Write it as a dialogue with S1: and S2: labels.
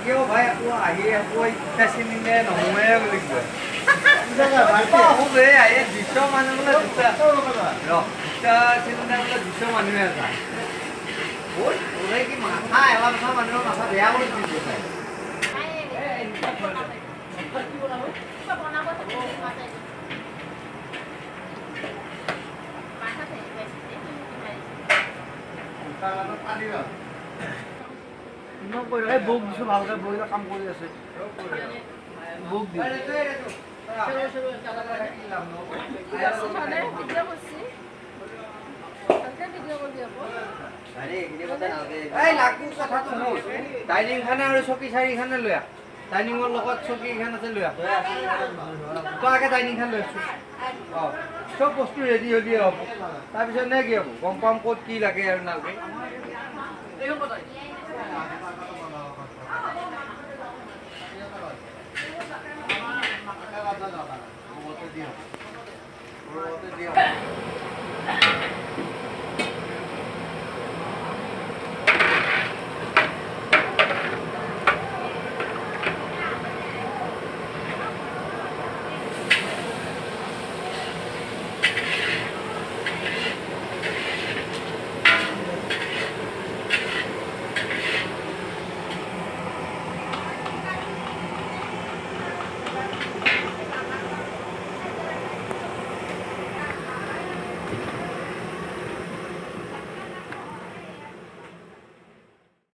S1: Kêu भाई aku ahi aku kasih nilai nomornya begitu. Aku beri ahi disco mana mana disco. Loh, disco sini mana disco mana mana. Oh, orang ini mata ya lah sama mana mata dia pun disco. এই book দিছো ভালকে বইলা কাম কৰি আছে book দি dining খানা আৰু চকী চাৰিখানে লৈ আহ ডাইনিঙৰ লগত চকী খান আছে লৈ আহ তই আগে ডাইনিং খান লৈ আছো চব বস্তু ৰেডি হৈ দিয়ে হ'ব তাৰপিছত নে কি হ'ব গম পাম ক'ত কি লাগে আৰু নালাগে Dia.